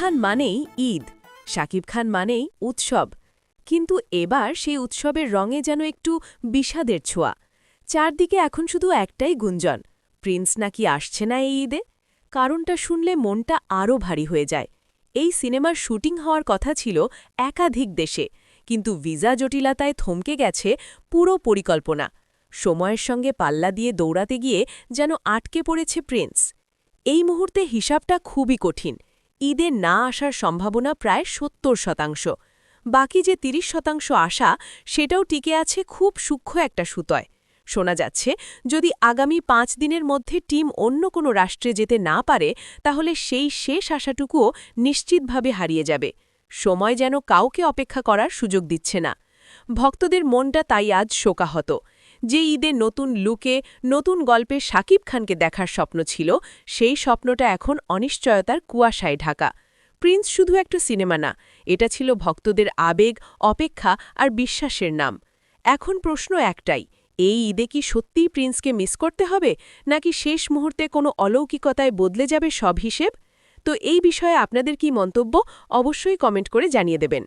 খান মানেই ঈদ, শাকিব খান মানেই উৎসব। কিন্তু এবার সেই উৎসবের রঙে যেন একটু বিষাদের ছোঁয়া। চারদিকে এখন শুধু একটাই গুঞ্জন, প্রিন্স নাকি আসছে না এই ঈদে। কারণটা শুনলে মনটা আরও ভারী হয়ে যায়। এই সিনেমার শুটিং হওয়ার কথা ছিল একাধিক দেশে, কিন্তু ভিসা জটিলতায় থমকে গেছে পুরো পরিকল্পনা। সময়ের সঙ্গে পাল্লা দিয়ে দৌড়াতে গিয়ে যেন আটকে পড়েছে প্রিন্স। এই মুহূর্তে হিসাবটা খুবই কঠিন। ঈদে না আসার সম্ভাবনা প্রায় ৭০%। বাকি যে ৩০% আশা, সেটাও টিকে আছে খুব সূক্ষ্ম একটা সুতোয়। শোনা যাচ্ছে, যদি আগামী ৫ দিনের মধ্যে টিম অন্য কোনো রাষ্ট্রে যেতে না পারে, তাহলে সেই শেষ আশাটুকুও নিশ্চিতভাবে হারিয়ে যাবে। সময় যেন কাউকে অপেক্ষা করার সুযোগ দিচ্ছে না। ভক্তদের মনটা তাই আজ শোকাহত। যে ঈদে নতুন লুকে, নতুন গল্পে শাকিব খানকে দেখার স্বপ্ন ছিল, সেই স্বপ্নটা এখন অনিশ্চয়তার কুয়াশায় ঢাকা। প্রিন্স শুধু একটা সিনেমা না, এটা ছিল ভক্তদের আবেগ, অপেক্ষা আর বিশ্বাসের নাম। এখন প্রশ্ন একটাই, এই ঈদে কি সত্যিই প্রিন্সকে মিস করতে হবে, নাকি শেষ মুহূর্তে কোনো অলৌকিকতায় বদলে যাবে সব হিসেব? তো এই বিষয়ে আপনাদের কি মন্তব্য, অবশ্যই কমেন্ট করে জানিয়ে দেবেন।